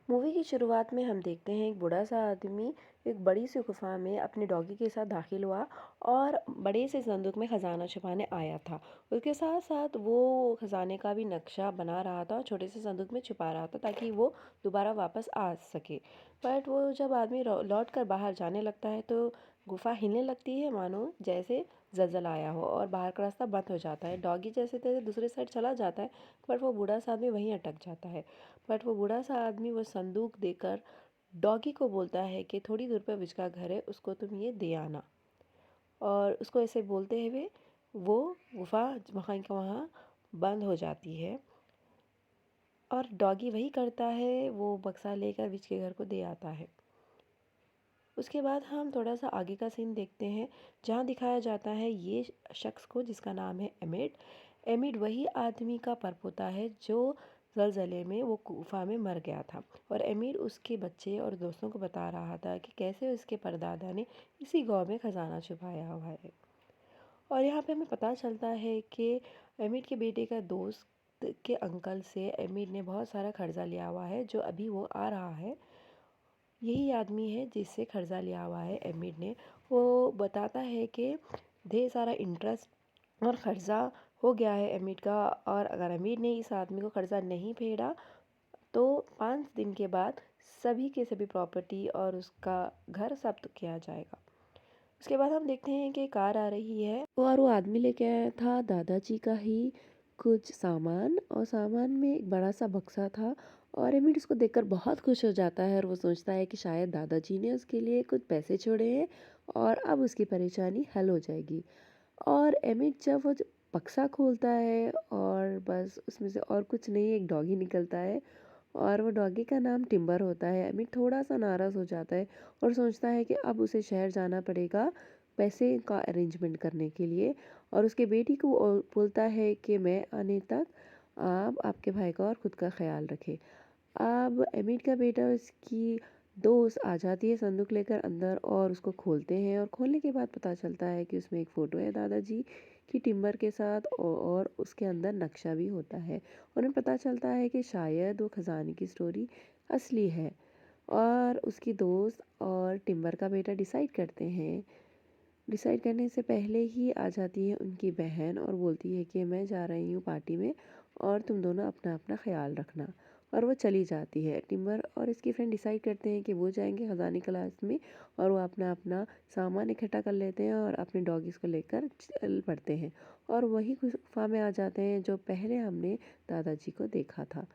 Movie की शुरुआत में हम देखते हैं एक बूढ़ा सा आदमी एक बड़ी सी गुफा में अपने डॉगी के साथ दाखिल हुआ और बड़े से संदूक में खजाना छुपाने आया था। उसके साथ साथ वो खजाने का भी नक्शा बना रहा था और छोटे से संदूक में छुपा रहा था ताकि वो दोबारा वापस आ सके। बट वो जब आदमी लौट कर बाहर जाने लगता है तो गुफा हिलने लगती है, मानो जैसे जलजला आया हो, और बाहर का रास्ता बंद हो जाता है। डॉगी जैसे तैसे दूसरे साइड चला जाता है, बट वो बूढ़ा सा आदमी वहीं अटक जाता है। बट वो बूढ़ा सा आदमी वो संदूक देकर डॉगी को बोलता है कि थोड़ी दूर पर विच का घर है, उसको तुम ये दे आना। और उसको ऐसे बोलते हुए वो गुफा वहाँ का वहाँ बंद हो जाती है और डॉगी वही करता है, वो बक्सा लेकर विच के घर को दे आता है। उसके बाद हम थोड़ा सा आगे का सीन देखते हैं जहाँ दिखाया जाता है ये शख्स को जिसका नाम है एमिड। एमिड वही आदमी का परपोता है जो ज़लज़ले में वो गुफा में मर गया था, और एमिड उसके बच्चे और दोस्तों को बता रहा था कि कैसे उसके परदादा ने इसी गांव में खजाना छुपाया हुआ है। और यहाँ पे हमें पता चलता है कि एमिड के बेटे का दोस्त के अंकल से एमिड ने बहुत सारा कर्जा लिया हुआ है, जो अभी वो आ रहा है। यही आदमी है जिससे कर्जा लिया हुआ है एमिड ने। वो बताता है कि ढेर सारा इंटरेस्ट और कर्जा हो गया है एमिड का, और अगर एमिड ने इस आदमी को कर्जा नहीं फेरा तो 5 दिन के बाद सभी के सभी प्रॉपर्टी और उसका घर जब्त किया जाएगा। उसके बाद हम देखते हैं कि कार आ रही है और वो आदमी लेके आया था दादाजी का ही कुछ सामान, और सामान में एक बड़ा सा बक्सा था। और एमिड उसको देखकर बहुत खुश हो जाता है और वो सोचता है कि शायद दादाजी ने उसके लिए कुछ पैसे छोड़े हैं और अब उसकी परेशानी हल हो जाएगी। और एमिड जब वो बक्सा खोलता है और बस उसमें से और कुछ नहीं, एक डॉगी निकलता है और वो डॉगी का नाम टिम्बर होता है। अमित थोड़ा सा नाराज़ हो जाता है और सोचता है कि अब उसे शहर जाना पड़ेगा पैसे का अरेंजमेंट करने के लिए, और उसके बेटी को बोलता है कि मैं आने तक आप आपके भाई का और खुद का ख्याल रखें। अब अमित का बेटा उसकी दोस्त आ जाती है संदूक लेकर अंदर और उसको खोलते हैं, और खोलने के बाद पता चलता है कि उसमें एक फ़ोटो है दादाजी की टिम्बर के साथ, और उसके अंदर नक्शा भी होता है। उन्हें पता चलता है कि शायद वो खजाने की स्टोरी असली है। और उसकी दोस्त और टिम्बर का बेटा डिसाइड करने से पहले ही आ जाती है उनकी बहन और बोलती है कि मैं जा रही हूँ पार्टी में और तुम दोनों अपना अपना ख्याल रखना। और वो चली जाती है। टिम्बर और इसकी फ्रेंड डिसाइड करते हैं कि वो जाएंगे खजाने क्लास में, और वो अपना अपना सामान इकट्ठा कर लेते हैं और अपने डॉगीज़ को लेकर चल पड़ते हैं, और वही गुफा में आ जाते हैं जो पहले हमने दादाजी को देखा था।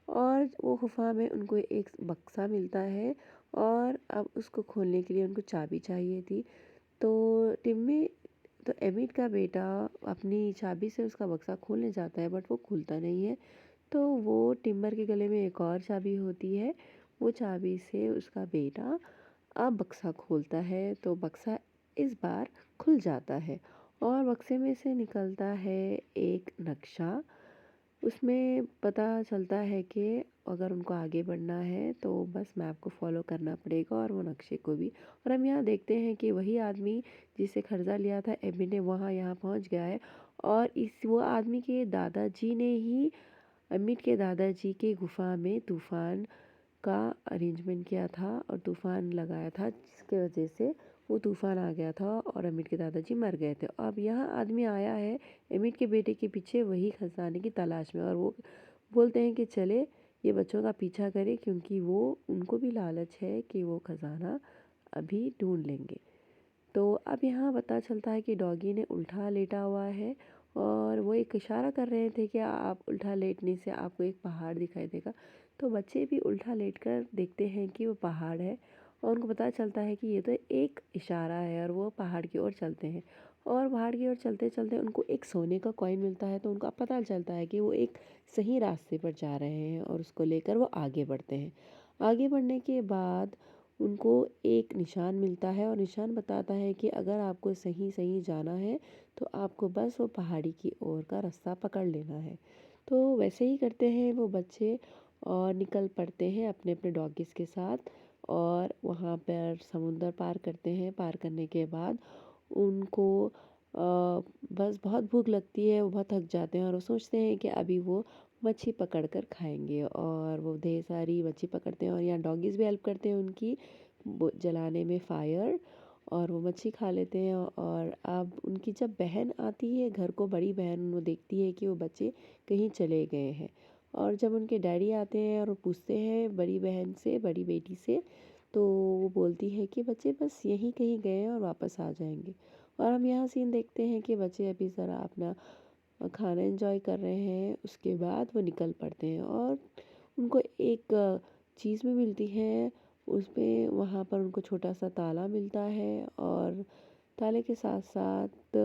और वो गुफा में उनको एक बक्सा मिलता है और अब उसको खोलने के लिए उनको चाबी चाहिए थी। तो टिम्मी तो एमिड का बेटा अपनी चाबी से उसका बक्सा खोलने जाता है, बट वो खुलता नहीं है। तो वो टिम्बर के गले में एक और चाबी होती है, वो चाबी से उसका बेटा अब बक्सा खोलता है तो बक्सा इस बार खुल जाता है और बक्से में से निकलता है एक नक्शा। उसमें पता चलता है कि अगर उनको आगे बढ़ना है तो बस मैप को फॉलो करना पड़ेगा और वो नक्शे को भी। और हम यहाँ देखते हैं कि वही आदमी जिसे कर्जा लिया था एमी ने वहाँ यहाँ पहुँच गया है, और इस वो आदमी के दादाजी ने ही अमित के दादाजी के गुफा में तूफान का अरेंजमेंट किया था और तूफान लगाया था, जिसके वजह से वो तूफान आ गया था और अमित के दादाजी मर गए थे। अब यह आदमी आया है अमित के बेटे के पीछे वही खजाने की तलाश में, और वो बोलते हैं कि चले ये बच्चों का पीछा करें क्योंकि वो उनको भी लालच है कि वो खजाना अभी ढूंढ लेंगे। तो अब यहाँ पता चलता है कि डॉगी ने उल्टा लेटा हुआ है और वो एक इशारा कर रहे थे कि आप उल्टा लेटने से आपको एक पहाड़ दिखाई देगा। तो बच्चे भी उल्टा लेटकर देखते हैं कि वो पहाड़ है, और उनको पता चलता है कि ये तो एक इशारा है, और वो पहाड़ की ओर चलते हैं। और पहाड़ की ओर चलते चलते उनको एक सोने का कॉइन मिलता है, तो उनको अब पता चलता है कि वो एक सही रास्ते पर जा रहे हैं और उसको लेकर वो आगे बढ़ते हैं। आगे बढ़ने के बाद उनको एक निशान मिलता है और निशान बताता है कि अगर आपको सही सही जाना है तो आपको बस वो पहाड़ी की ओर का रास्ता पकड़ लेना है। तो वैसे ही करते हैं वो बच्चे और निकल पड़ते हैं अपने अपने डॉगीज़ के साथ, और वहाँ पर समुंदर पार करते हैं। पार करने के बाद उनको बस बहुत भूख लगती है, वो बहुत थक जाते हैं और वो सोचते हैं कि अभी वो मच्छी पकड़ कर खाएंगे। और वो ढेर सारी मच्छी पकड़ते हैं और यहाँ डॉगीज़ भी हेल्प करते हैं उनकी वो जलाने में फायर। और वो मच्छी खा लेते हैं। और अब उनकी जब बहन आती है घर को, बड़ी बहन, वो देखती है कि वो बच्चे कहीं चले गए हैं। और जब उनके डैडी आते हैं और वो पूछते हैं बड़ी बहन से, बड़ी बेटी से, तो वो बोलती है कि बच्चे बस यहीं कहीं गए हैं और वापस आ जाएंगे। और हम यहाँ सीन देखते हैं कि बच्चे अभी ज़रा अपना खाना एंजॉय कर रहे हैं, उसके बाद वो निकल पड़ते हैं। और उनको एक चीज़ भी मिलती है, उसमें वहाँ पर उनको छोटा सा ताला मिलता है। और ताले के साथ साथ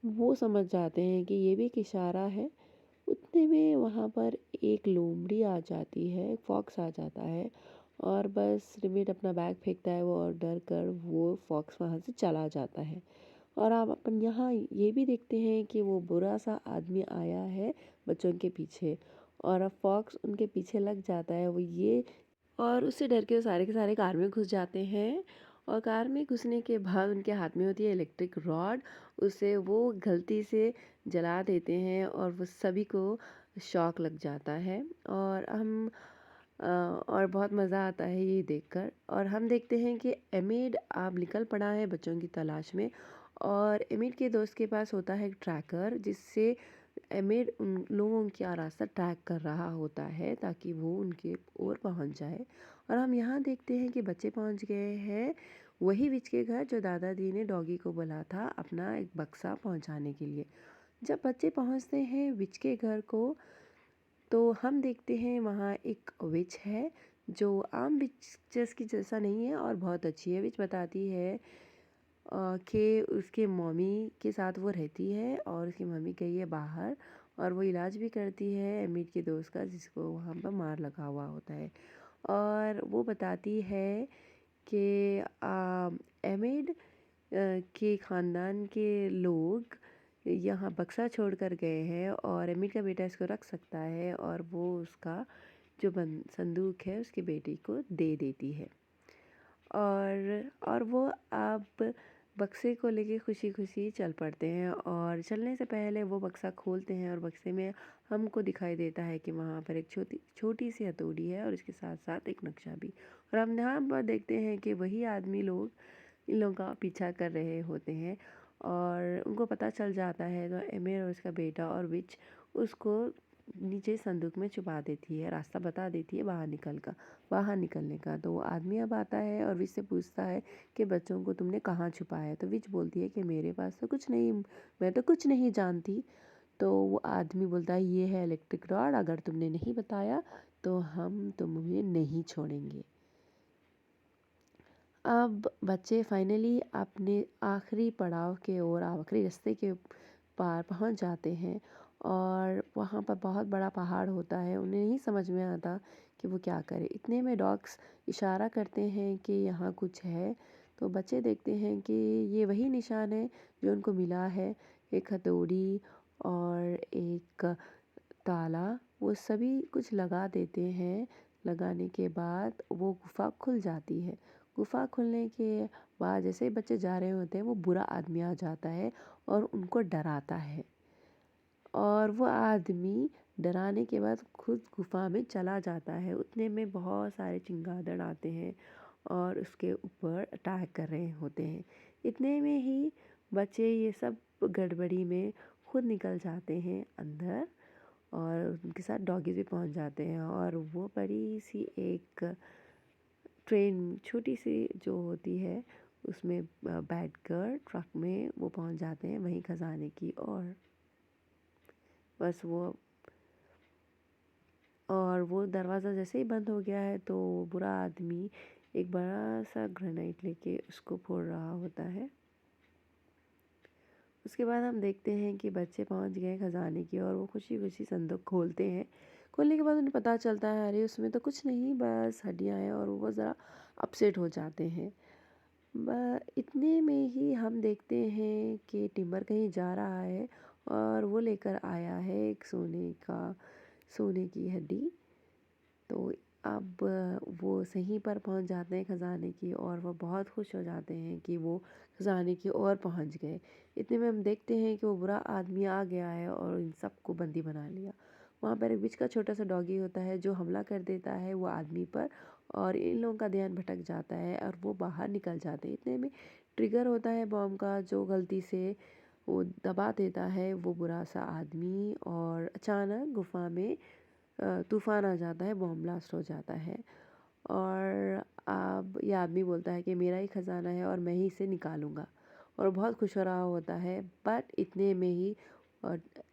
वो समझ जाते हैं कि ये भी एक इशारा है। उतने में वहाँ पर एक लोमड़ी आ जाती है, एक फॉक्स आ जाता है। और बस रिमिट अपना बैग फेंकता है वो, और डर कर वो फॉक्स वहाँ से चला जाता है। और आप अपन यहाँ ये भी देखते हैं कि वो बुरा सा आदमी आया है बच्चों के पीछे, और अब फॉक्स उनके पीछे लग जाता है। वो ये, और उससे डर के वो सारे के सारे कार में घुस जाते हैं। और कार में घुसने के बाद उनके हाथ में होती है इलेक्ट्रिक रॉड, उसे वो गलती से जला देते हैं और वो सभी को शॉक लग जाता है। और हम और बहुत मज़ा आता है ये देखकर। और हम देखते हैं कि एमिड अब निकल पड़ा है बच्चों की तलाश में। और एमिड के दोस्त के पास होता है एक ट्रैकर, जिससे एमिड उन लोगों का रास्ता ट्रैक कर रहा होता है ताकि वो उनके ओर पहुंच जाए। और हम यहाँ देखते हैं कि बच्चे पहुंच गए हैं वही विच के घर जो दादाजी ने डॉगी को बोला था अपना एक बक्सा पहुंचाने के लिए। जब बच्चे पहुंचते हैं विच के घर को, तो हम देखते हैं वहाँ एक विच है जो आम विचेस की जैसा नहीं है और बहुत अच्छी है। विच बताती है कि उसके मम्मी के साथ वो रहती है और उसकी मम्मी गई है बाहर, और वो इलाज भी करती है एमिड के दोस्त का जिसको वहाँ पर मार लगा हुआ होता है। और वो बताती है कि एमिड के ख़ानदान के लोग यहाँ बक्सा छोड़ कर गए हैं और एमिड का बेटा इसको रख सकता है, और वो उसका जो संदूक है उसकी बेटी को दे देती है। और वो अब बक्से को लेके खुशी खुशी चल पड़ते हैं। और चलने से पहले वो बक्सा खोलते हैं और बक्से में हमको दिखाई देता है कि वहाँ पर एक छोटी छोटी सी हथौड़ी है और इसके साथ साथ एक नक्शा भी। और हम यहाँ पर देखते हैं कि वही आदमी लोग इन लोगों का पीछा कर रहे होते हैं। और उनको पता चल जाता है तो एमिर और उसका बेटा और विच उसको नीचे संदूक में छुपा देती है, रास्ता बता देती है बाहर निकलने का। तो वो आदमी अब आता है और विच से पूछता है कि बच्चों को तुमने कहाँ छुपाया है। तो विच बोलती है कि मेरे पास तो कुछ नहीं, मैं तो कुछ नहीं जानती। तो वो आदमी बोलता है ये है इलेक्ट्रिक रॉड, अगर तुमने नहीं बताया तो हम तुम्हें नहीं छोड़ेंगे। अब बच्चे फाइनली अपने आखिरी पड़ाव के ओर, आखिरी रास्ते के पार पहुंच जाते हैं। और वहाँ पर बहुत बड़ा पहाड़ होता है, उन्हें नहीं समझ में आता कि वो क्या करें। इतने में डॉग्स इशारा करते हैं कि यहाँ कुछ है। तो बच्चे देखते हैं कि ये वही निशान है जो उनको मिला है, एक हथौड़ी और एक ताला। वो सभी कुछ लगा देते हैं। लगाने के बाद वो गुफ़ा खुल जाती है। गुफ़ा खुलने के बाद जैसे ही बच्चे जा रहे होते हैं वो बुरा आदमी आ जाता है और उनको डराता है। और वो आदमी डराने के बाद खुद गुफ़ा में चला जाता है। उतने में बहुत सारे चमगादड़ आते हैं और उसके ऊपर अटैक कर रहे होते हैं। इतने में ही बच्चे ये सब गड़बड़ी में खुद निकल जाते हैं अंदर, और उनके साथ डॉगीज़ भी पहुंच जाते हैं। और वो बड़ी सी एक ट्रेन छोटी सी जो होती है उसमें बैठकर ट्रक में वो पहुंच जाते हैं वहीं खजाने की। और वो दरवाज़ा जैसे ही बंद हो गया है तो बुरा आदमी एक बड़ा सा ग्रेनाइट लेके उसको फोड़ रहा होता है। उसके बाद हम देखते हैं कि बच्चे पहुंच गए खजाने की और वो खुशी खुशी संदूक खोलते हैं। खोलने के बाद उन्हें पता चलता है अरे उसमें तो कुछ नहीं, बस हड्डियां हैं, और वो ज़रा अपसेट हो जाते हैं। इतने में ही हम देखते हैं कि टिम्बर कहीं जा रहा है और वो लेकर आया है एक सोने की हड्डी। तो अब वो सहीं पर पहुंच जाते हैं खजाने की, और वो बहुत खुश हो जाते हैं कि वो खजाने की ओर पहुंच गए। इतने में हम देखते हैं कि वो बुरा आदमी आ गया है और इन सबको बंदी बना लिया। वहाँ पर एक बीच का छोटा सा डॉगी होता है जो हमला कर देता है वो आदमी पर, और इन लोगों का ध्यान भटक जाता है और वो बाहर निकल जाते हैं। इतने में ट्रिगर होता है बॉम्ब का, जो गलती से वो दबा देता है वो बुरा सा आदमी, और अचानक गुफा में तूफान आ जाता है, बॉम्ब ब्लास्ट हो जाता है। और अब ये आदमी बोलता है कि मेरा ही खजाना है और मैं ही इसे निकालूंगा, और बहुत खुश हो रहा होता है। बट इतने में ही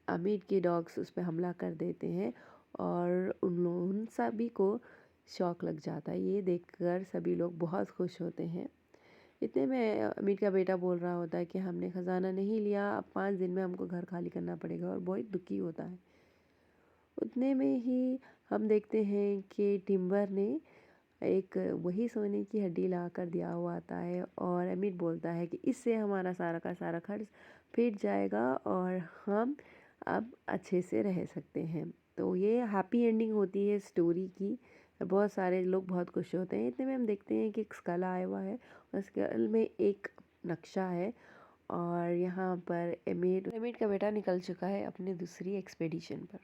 अमीर के डॉग्स उस पर हमला कर देते हैं, और उन सभी को शौक लग जाता है। ये देखकर सभी लोग बहुत खुश होते हैं। इतने में अमीर का बेटा बोल रहा होता है कि हमने खजाना नहीं लिया, अब 5 दिन में हमको घर खाली करना पड़ेगा, और बहुत दुखी होता है। उतने में ही हम देखते हैं कि टिम्बर ने एक वही सोने की हड्डी ला कर दिया हुआ आता है, और अमित बोलता है कि इससे हमारा सारा का सारा खर्च फिट जाएगा और हम अब अच्छे से रह सकते हैं। तो ये हैप्पी एंडिंग होती है स्टोरी की। बहुत सारे लोग बहुत खुश होते हैं। इतने में हम देखते हैं कि एक स्कल आया हुआ है, और स्कल में एक नक्शा है, और यहाँ पर एमिड एमिड का बेटा निकल चुका है अपनी दूसरी एक्सपेडिशन पर।